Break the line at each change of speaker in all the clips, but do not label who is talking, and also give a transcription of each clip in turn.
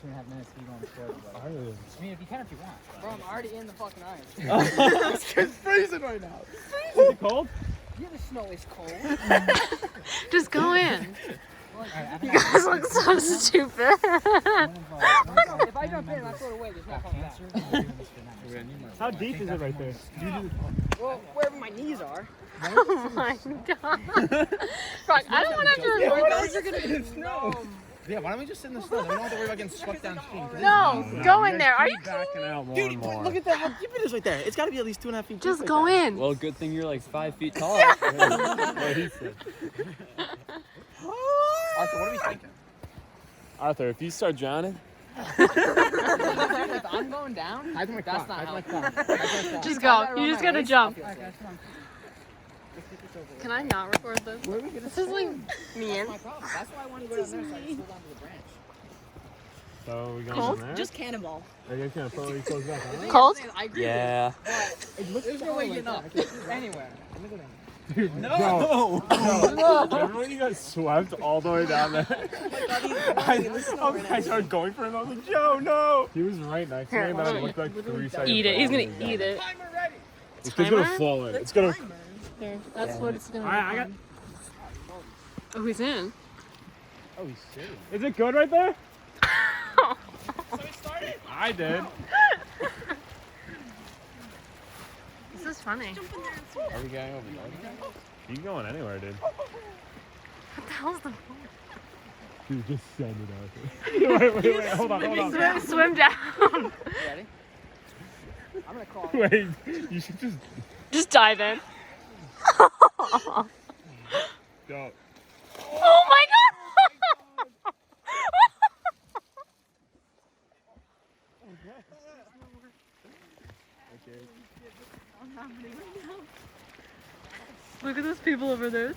2.5 minutes to go on the floor. I mean, if you can, if you want.
Bro, I'm already in the fucking ice.
It's freezing right now.
Is it cold?
Yeah, the snow is cold.
Just go in. You guys look so stupid.
If I jump in and I float away, there's no coming back.
How deep is it right there?
Well, wherever my knees are.
Oh my god. Fuck, I don't want to have to record this.
You're gonna get snow.
Yeah, why don't we just sit in the snow? We don't have to worry about getting swept downstream.
No, go in there. Are you
backing out more
Dude,
and more.
look at that. How deep it is right there. It's got to be at least 2.5 feet.
just
deep
go
right
in?
Well, good thing you're like 5 feet tall. What he said.
Arthur, what are we thinking?
Arthur, if you start drowning,
If I'm going down, that's not how.
Just go. You just gotta jump. Can I not record this? This is like mean.
That's why I want to go down there so I can hold onto the branch.
so we going
Cold?
in there?
Just cannonball.
Are you guys gonna throw your clothes back on?
Cold?
I agree.
Yeah.
There's no way getting up. Anywhere.
Dude, no. Remember when you got swept all the way down there? I started going for him. I was like, Joe, no. He was right next to me, and then I looked like 3 seconds.
Eat it. He's gonna eat it.
It's gonna fall in. It's gonna.
There. That's what it's gonna be.
I got.
Oh, he's in.
Oh, he's sitting. Is it good right there? I did.
This is funny.
Are we going over there? You can go anywhere, dude.
What the hell's the
Dude, just send it out. Wait, hold on.
Swim down.
Ready? I'm gonna crawl.
Wait, you should just
Just dive in.
go.
Oh my god! Look at those people over there.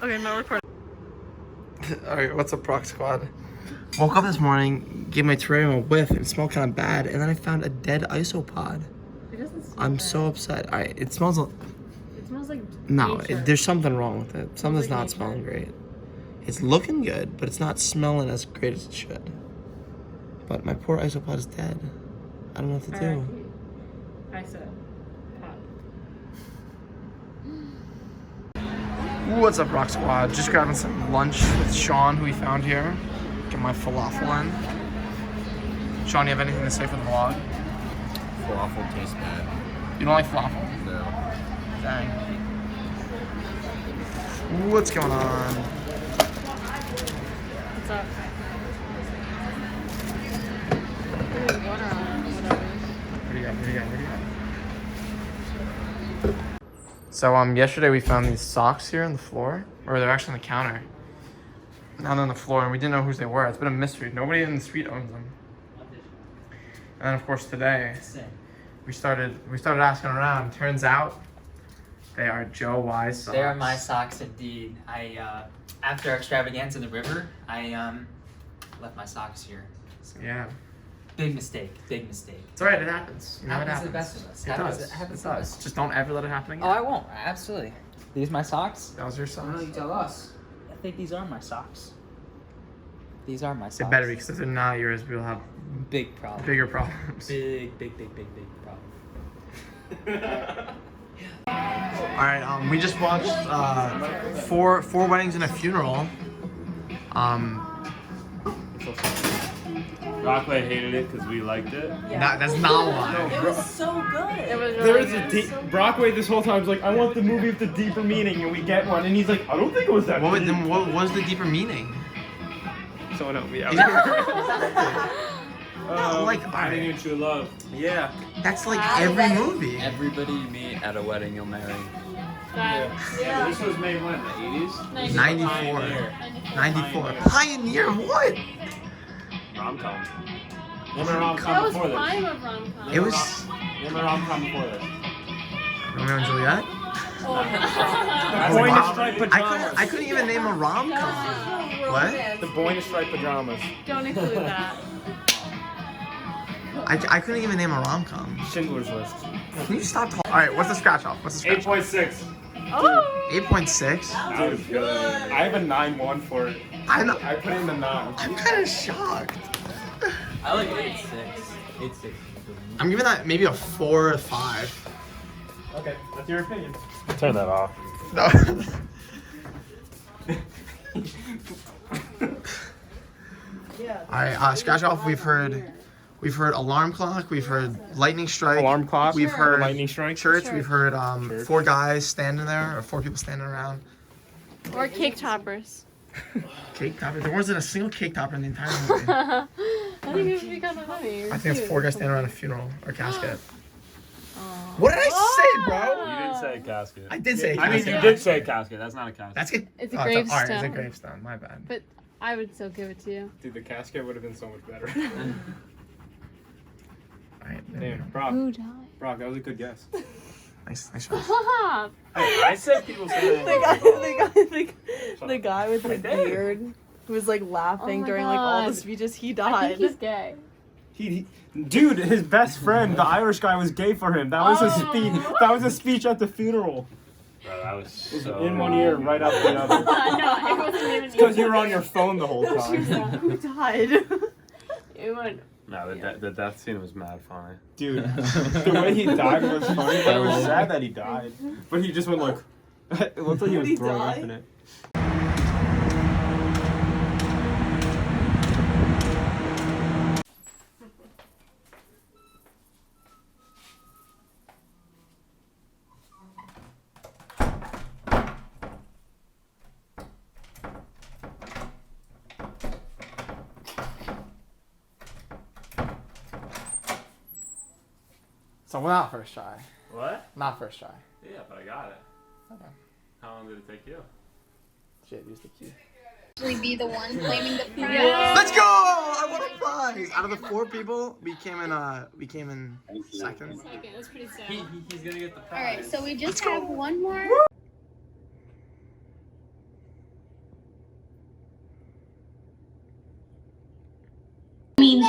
Okay, now recording.
Alright, what's up, Proc Squad? Woke up this morning, gave my terrarium a whiff, and it smelled kind of bad, and then I found a dead isopod.
It doesn't smell
I'm
bad.
so upset. Alright, it smells like...
It smells like
No,
nature.
there's something wrong with it. Something's
like
not
nature.
smelling great. It's looking good, but it's not smelling as great as it should. But my poor isopod is dead. I don't know what to do.
I said pot.
What's up, Rock Squad? Just grabbing some lunch with Sean, who we found here. Get my falafel in. Sean, you have anything to say for the vlog?
Falafel tastes bad.
You don't like falafel?
No.
Dang. What's going on?
What's up? There's water on it, whatever.
What do you got? So yesterday we found these socks here on the floor, or they're actually on the counter. Now they're on the floor, and we didn't know whose they were. It's been a mystery. Nobody in the street owns them. And then of course today, we started asking around. Turns out they are Joe Y's socks.
They are my socks indeed. After our extravaganza in the river, I left my socks here. So,
Yeah.
Big mistake.
It's alright, it happens. You know, it
Happens to the
happens.
best of us.
It
Happens-
does.
happens
It
to the
does.
best.
Just don't ever let it happen again.
Oh, I won't. Absolutely. These my socks?
That was your socks?
No, you tell us. I think these are my socks. These are my
It
socks.
better be, because if they're not yours, we'll have
Big problem.
bigger problems.
Big problem.
Alright, we just watched four weddings and a funeral.
Rockaway hated it because we liked it.
That's not why.
It was so good.
It was
There
really
was a
good.
deep. Brockway this whole time was like, I want the movie with the deeper meaning, and we get one, and he's like, I don't think it was that.
What
deep.
was the deeper meaning?
Someone help me out.
Like,
Finding your true love. Yeah.
That's like every movie.
Everybody you meet at a wedding, you'll marry.
Yeah. This was made when? The 80s?
94. 94. Pioneer of what?
Rom-com. Name a rom-com
That was
before this.
prime of rom-com.
It was
Name a rom-com before this.
Romeo and Juliet.
Boy in the striped
I
pajamas.
couldn't even name a rom-com. What?
The boy in the striped pajamas.
Don't include that.
I couldn't even name a rom-com.
Schindler's List.
Can you stop talking? All right, what's the scratch off?
8.6.
Oh.
8.6.
That was good. I have a 9.1 for it.
I know.
I put in the 9.
I'm kind of shocked.
I like 8.6. 8.6.
I'm giving that maybe a 4 or 5.
Okay, that's your opinion. Turn that off.
No. Alright, scratch off. We've heard alarm clock. We've heard lightning strike.
Alarm clock.
We've heard
lightning strike.
church. We've heard 4 guys standing there, or 4 people standing around.
Or cake toppers.
Cake topper. There wasn't a single cake topper in the entire movie.
I think it would be kind of funny.
I think it's 4 guys standing around a funeral or casket. What did I say, bro?
You didn't say casket.
I did say
I mean,
casket.
you did say casket. That's not a casket.
That's good.
It's a
Alright, it's a
gravestone.
gravestone. My bad.
But I would still give it to you.
Dude, the casket would have been so much better.
Alright.
Damn, Brock.
Who died?
Brock, that was a good guess.
Nice shot.
Stop.
Hey, I said people say
The guy with the
I did.
beard who was like laughing
Oh my
during like all the
God.
speeches, he
I
died.
think he's gay.
Dude, his best friend, the Irish guy, was gay for him. That was a speech. That was a speech at the funeral.
Bro, that was so
In one ear, right out the other.
No, it wasn't even.
Because you were on your phone the whole time.
Who died?
It went.
No, the death scene was mad funny.
Dude, the way he died was funny, but it was sad that he died. But he just went like, it looked like he was
Did he
throwing up
die?
in it.
So we're not first try.
What?
Not first try.
Yeah, but I got it.
Okay.
How long did it take you?
Shit, use the key.
Be the one claiming the prize.
Let's go! I won a prize. Out of the 4 people, we came in second.
Okay, that's pretty sad.
He's gonna get the prize.
All right, so we just have one more.
I mean,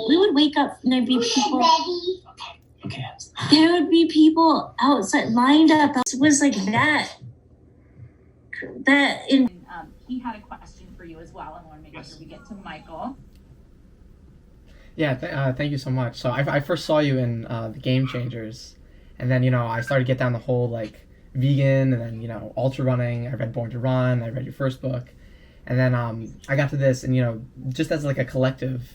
we would wake up and there'd be people.
Okay.
There would be people outside lined up. It was like that.
He had a question for you as well, and I want to make sure we get to Michael.
Yeah, thank you so much. So I first saw you in the Game Changers, and then I started to get down the whole like vegan, and then ultra running. I read Born to Run. I read your first book, and then I got to this, and just as like a collective,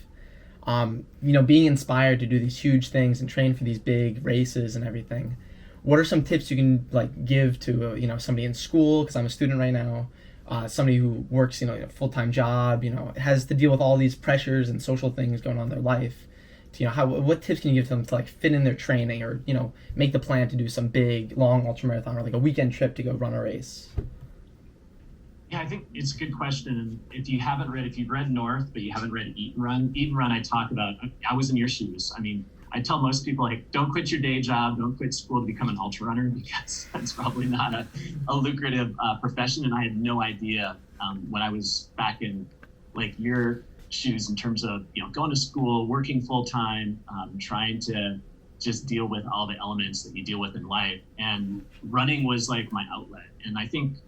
being inspired to do these huge things and train for these big races and everything. What are some tips you can like give to somebody in school? Because I'm a student right now. Somebody who works, a full-time job, has to deal with all these pressures and social things going on in their life. What tips can you give to them to like fit in their training, or make the plan to do some big, long ultramarathon, or like a weekend trip to go run a race?
Yeah, I think it's a good question. And if you've read North, but you haven't read Eat and Run, I talk about, I was in your shoes. I mean, I tell most people, like, don't quit your day job, don't quit school to become an ultra runner, because that's probably not a lucrative profession. And I had no idea when I was back in like your shoes in terms of, going to school, working full time, trying to just deal with all the elements that you deal with in life. And running was like my outlet. And I think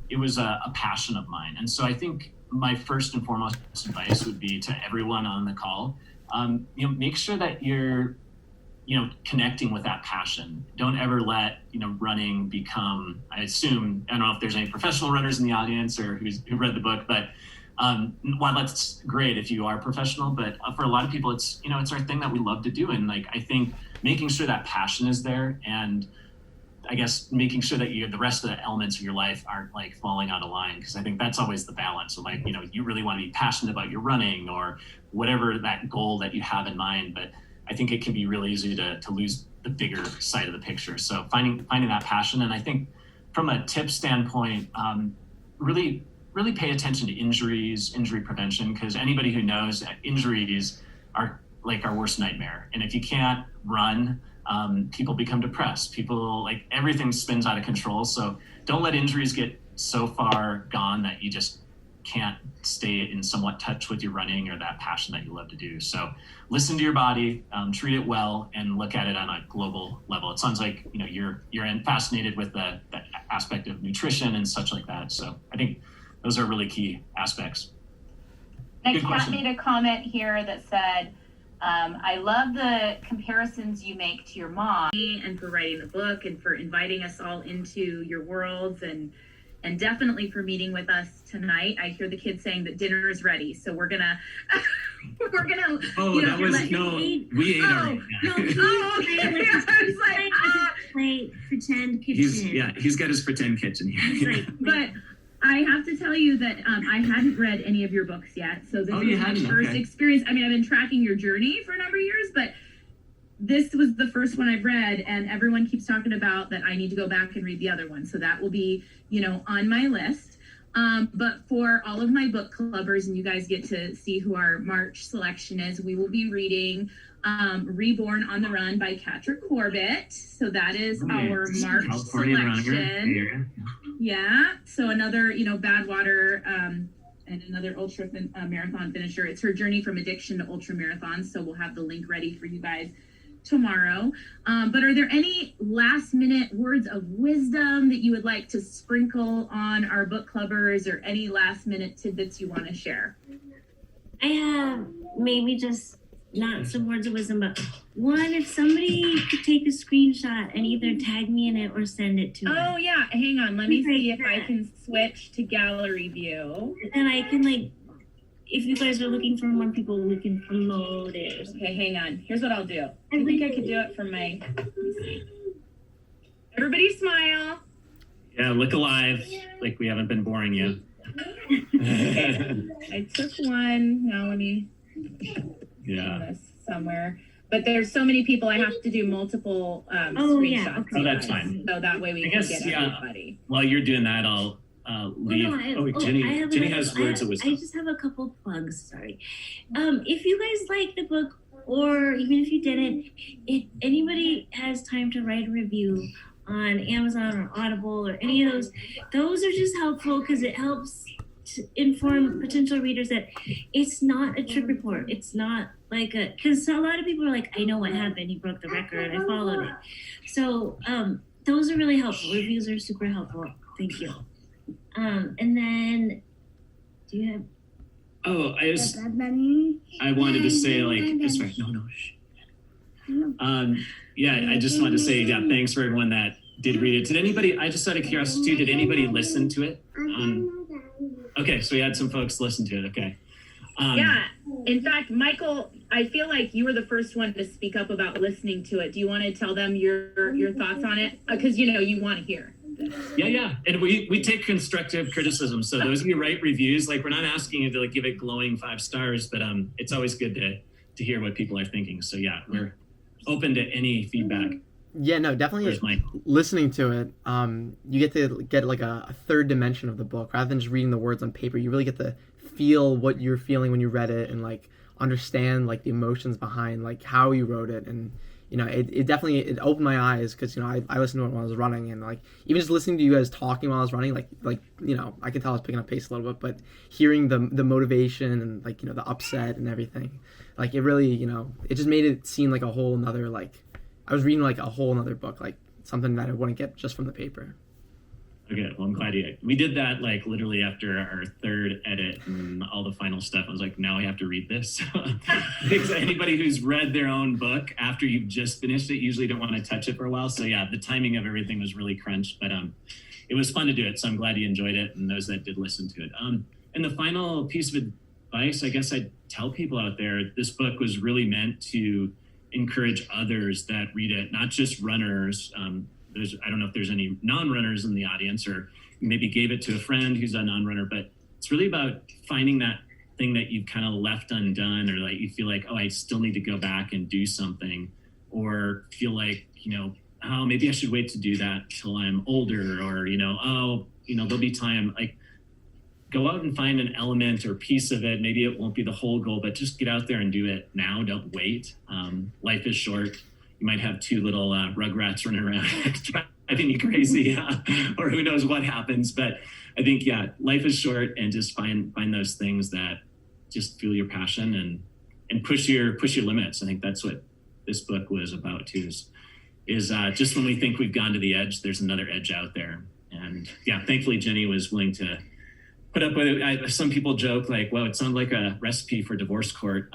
it was a passion of mine. And so I think my first and foremost advice would be to everyone on the call, make sure that you're, connecting with that passion. Don't ever let, running become, I don't know if there's any professional runners in the audience or who read the book, but while that's great if you are professional, but for a lot of people, it's, it's our thing that we love to do. And like, I think making sure that passion is there, and I guess making sure that the rest of the elements of your life aren't like falling out of line, because I think that's always the balance. So like, you really want to be passionate about your running or whatever that goal that you have in mind, but I think it can be really easy to lose the bigger side of the picture. So finding that passion. And I think from a tip standpoint, really pay attention to injury prevention, because anybody who knows that injuries are like our worst nightmare. And if you can't run, people become depressed. People, like, everything spins out of control. So don't let injuries get so far gone that you just can't stay in somewhat touch with your running or that passion that you love to do. So listen to your body, treat it well, and look at it on a global level. It sounds like you're fascinated with that aspect of nutrition and such like that. So I think those are really key aspects.
And Kat made a comment here that said, I love the comparisons you make to your mom, and for writing the book and for inviting us all into your worlds, and definitely for meeting with us tonight. I hear the kids saying that dinner is ready, so we're gonna
Oh, that was we ate already.
No, okay. I was like,
Play pretend kitchen.
He's got his pretend kitchen here.
But I have to tell you that I hadn't read any of your books yet, so this was my first experience. I mean, I've been tracking your journey for a number of years, but this was the first one I've read, and everyone keeps talking about that I need to go back and read the other one. So that will be, on my list. But for all of my book clubbers, and you guys get to see who our March selection is, we will be reading Reborn on the Run by Catrick Corbett. So that is our March selection. Yeah. So another, Badwater and another ultra marathon finisher. It's her journey from addiction to ultra marathon. So we'll have the link ready for you guys tomorrow. But are there any last minute words of wisdom that you would like to sprinkle on our book clubbers, or any last minute tidbits you want to share?
I have maybe just not some words of wisdom, but one, if somebody could take a screenshot and either tag me in it or send it to me.
Oh yeah, hang on. Let me see if I can switch to gallery view.
And I can if you guys are looking for more people, we can promote it.
Okay, hang on. Here's what I'll do. I think I could do it from my, let me see. Everybody smile.
Yeah, look alive, like we haven't been boring you.
I took one. Now let me put this somewhere. But there's so many people, I have to do multiple screenshots.
Oh, that's fine.
So that way we can get everybody.
While you're doing that, I'll leave. Jenny has words of wisdom.
I just have a couple plugs, sorry. If you guys like the book, or even if you didn't, if anybody has time to write a review on Amazon or Audible or any of those are just helpful because it helps to inform potential readers that it's not a trip report. It's not like because a lot of people are like, I know what happened. He broke the record. I followed it. So those are really helpful. Reviews are super helpful. Thank you. And then, do you have?
Oh, I wanted to say sorry, no. I just wanted to say, thanks for everyone that did read it. Did anybody, I just out of curiosity, did anybody listen to it? Okay, so we had some folks listen to it, okay.
In fact, Michael, I feel like you were the first one to speak up about listening to it. Do you want to tell them your thoughts on it? Because, you want to hear.
Yeah. And we take constructive criticism. So those of you write reviews, we're not asking you to give it glowing 5 stars, but it's always good to hear what people are thinking. So yeah, we're open to any feedback.
Yeah, no, definitely listening to it, you get to get a third dimension of the book rather than just reading the words on paper. You really get to feel what you're feeling when you read it and understand the emotions behind how you wrote it. And it definitely opened my eyes because I listened to it when I was running, and even just listening to you guys talking while I was running, I could tell I was picking up pace a little bit, but hearing the motivation and the upset and everything, it really it just made it seem like a whole another I was reading a whole another book, something that I wouldn't get just from the paper.
Okay, well, I'm glad we did that literally after our third edit and all the final stuff. I was like, now I have to read this. So I think anybody who's read their own book after you've just finished it usually don't want to touch it for a while. So yeah, the timing of everything was really crunched, but it was fun to do it. So I'm glad you enjoyed it, and those that did listen to it. And the final piece of advice, I guess I'd tell people out there, this book was really meant to encourage others that read it, not just runners. I don't know if there's any non-runners in the audience, or maybe gave it to a friend who's a non-runner, but it's really about finding that thing that you've kind of left undone, or you feel like, oh, I still need to go back and do something, or feel like, oh, maybe I should wait to do that till I'm older, or, there'll be time. Go out and find an element or piece of it. Maybe it won't be the whole goal, but just get out there and do it now. Don't wait. Life is short. You might have 2 little rugrats running around driving you crazy, or who knows what happens. But I think, life is short, and just find those things that just fuel your passion and push your limits. I think that's what this book was about too, is just when we think we've gone to the edge, there's another edge out there. And thankfully Jenny was willing to put up with it. Some people joke like, well, it sounded like a recipe for divorce court,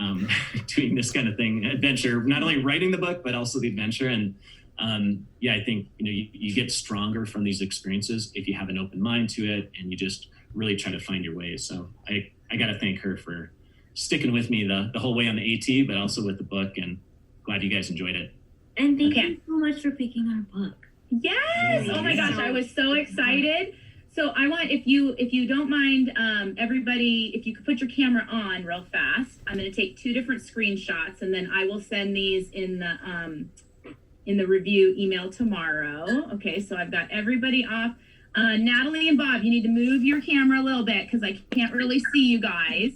doing this kind of thing, adventure, not only writing the book, but also the adventure. And I think, you get stronger from these experiences if you have an open mind to it and you just really try to find your way. So I got to thank her for sticking with me the whole way on the AT, but also with the book, and glad you guys enjoyed it.
And thank you so much for picking our book.
Yes! Oh my gosh, I was so excited. So I want, if you don't mind, everybody, if you could put your camera on real fast. I'm going to take 2 different screenshots, and then I will send these in the review email tomorrow. Okay, so I've got everybody off. Natalie and Bob, you need to move your camera a little bit because I can't really see you guys.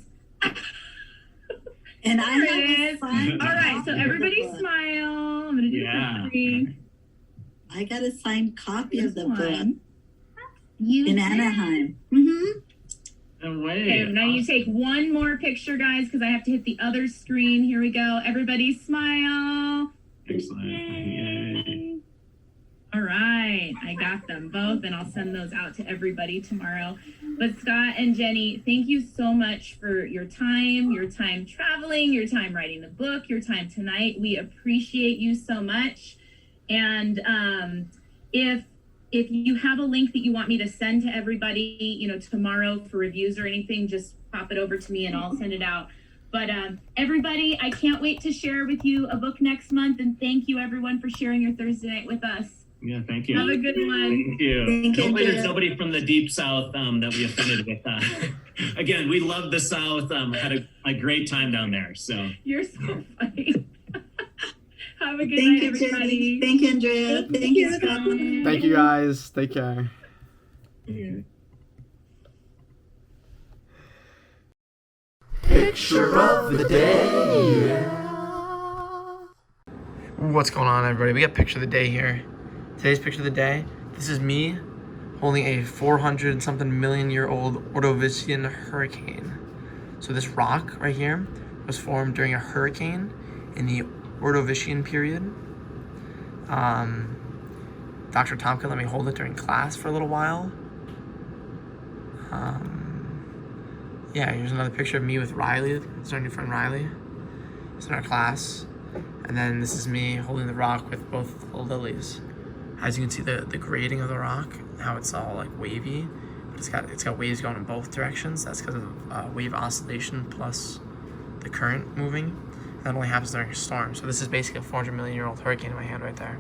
And
there it is. All right, so everybody smile. I'm going to do the screen.
I got a signed copy of the book
in
Anaheim.
No way.
Okay, now you take one more picture, guys, because I have to hit the other screen. Here we go. Everybody smile.
Excellent. Yay.
All right, I got them both, and I'll send those out to everybody tomorrow. But Scott and Jenny, thank you so much for your time traveling, your time writing the book, your time tonight. We appreciate you so much. And if you have a link that you want me to send to everybody, tomorrow for reviews or anything, just pop it over to me and I'll send it out. But everybody, I can't wait to share with you a book next month. And thank you, everyone, for sharing your Thursday night with us.
Yeah, thank you.
Have a good one.
Thank you. Hopefully there's nobody from the deep South that we offended with. Again, we love the South. Had a great time down there. So
you're so funny. Have a good night, everybody.
Thank you, Andrea. Thank you, Scott.
Thank you, guys. Take care. Picture of the day. What's going on, everybody? We got picture of the day here. Today's picture of the day. This is me holding a 400-something million-year-old Ordovician hurricane. So this rock right here was formed during a hurricane in the Ordovician period. Dr. Tomka let me hold it during class for a little while. Here's another picture of me with Riley. It's our new friend Riley. It's in our class. And then this is me holding the rock with both little lilies. As you can see, the grading of the rock, how it's all like wavy, but it's got waves going in both directions. That's because of wave oscillation plus the current moving. That only happens during a storm. So this is basically a 400 million year old hurricane in my hand right there.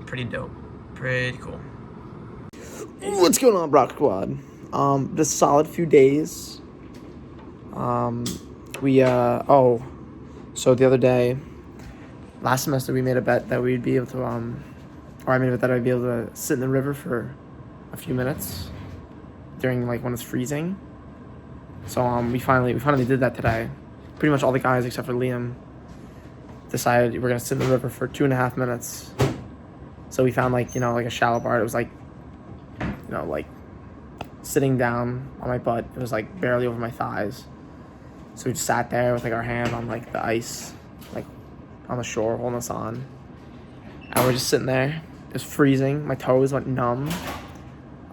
Pretty dope. Pretty cool. What's going on, Brock Squad? This solid few days. So the other day, last semester we made a bet that we'd be able to, I made a bet that I'd be able to sit in the river for a few minutes during when it's freezing. So we finally did that today. Pretty much all the guys except for Liam decided we're gonna sit in the river for 2.5 minutes. So we found a shallow part. It was sitting down on my butt. It was barely over my thighs. So we just sat there with our hand on the ice, on the shore, holding us on. And we're just sitting there. It was freezing. My toes went numb.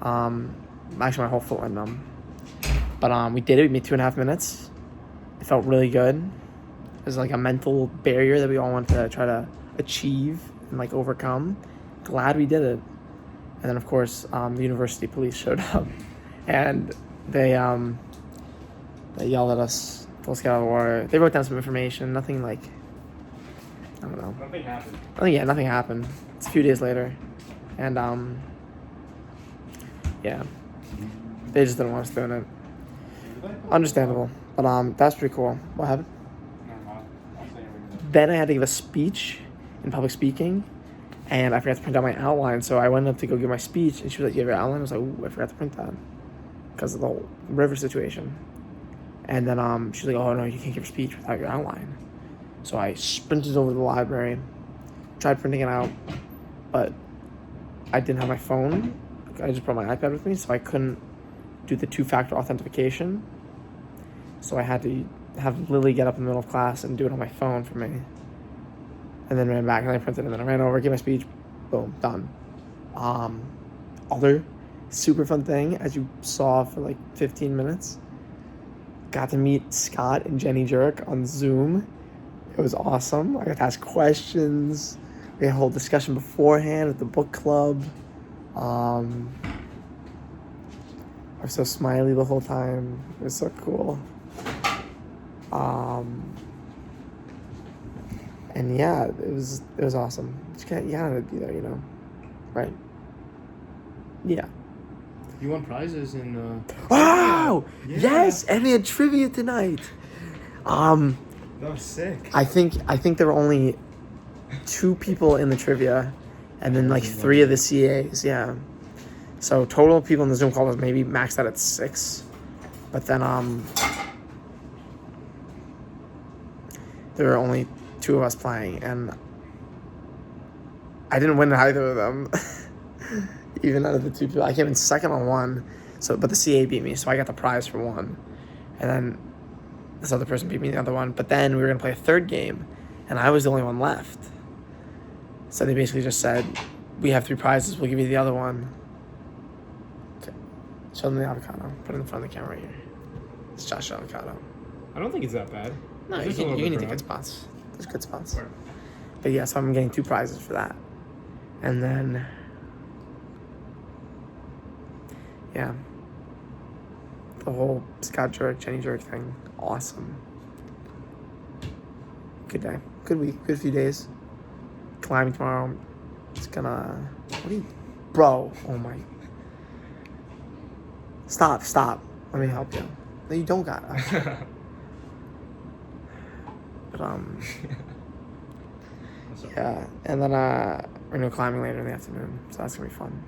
Actually, my whole foot went numb. But we did it. We made 2.5 minutes. It felt really good. It was a mental barrier that we all wanted to try to achieve and overcome. Glad we did it. And then of course the university police showed up, and they yelled at us, told us to get out of the water. They wrote down some information. Nothing I don't know.
Nothing happened.
Nothing happened. It's a few days later, and they just didn't want us doing it. Understandable, but that's pretty cool. What happened? Then I had to give a speech in public speaking, and I forgot to print out my outline. So I went up to go give my speech, and she was like, "You have your outline?" I was like, "Ooh, I forgot to print that because of the whole river situation." And then she was like, "Oh no, you can't give a speech without your outline." So I sprinted over to the library, tried printing it out, but I didn't have my phone. I just brought my iPad with me, so I couldn't do the 2-factor authentication. So I had to have Lily get up in the middle of class and do it on my phone for me. And then ran back and I printed it and then I ran over, gave my speech, boom, done. Other super fun thing, as you saw for like 15 minutes, got to meet Scott and Jenny Jerk on Zoom. It was awesome. I got to ask questions. We had a whole discussion beforehand at the book club. I was so smiley the whole time. It was so cool. And yeah, it was awesome. You gotta be there, you know, right? Yeah.
You won prizes in.
Oh
yeah.
Yes, and we had trivia tonight.
That was sick.
I think there were only 2 people in the trivia, and then like 3 of the CAs. Yeah. So total people in the Zoom call was maybe maxed out at 6, but then there were only 2 of us playing, and I didn't win either of them. Even out of the 2 people, I came in second on one. So, but the CA beat me, so I got the prize for one, and then this other person beat me the other one. But then we were gonna play a 3rd game, and I was the only one left. So they basically just said, "We have 3 prizes. We'll give you the other one." Okay. Show them the avocado. Put it in front of the camera right here. It's Josh's avocado.
I don't think it's that bad.
No,
It's
you
just a little
can
bit
eat the
brown.
good spots. There's good spots. But yeah, so I'm getting 2 prizes for that. And then, yeah, the whole Scott Jerk, Jenny Jerk thing, awesome. Good day, good week, good few days. Climbing tomorrow. It's gonna, what are you, bro? Oh my. Stop. Let me help you. No, you don't got it. But yeah, and then we're gonna go climbing later in the afternoon, so that's gonna be fun.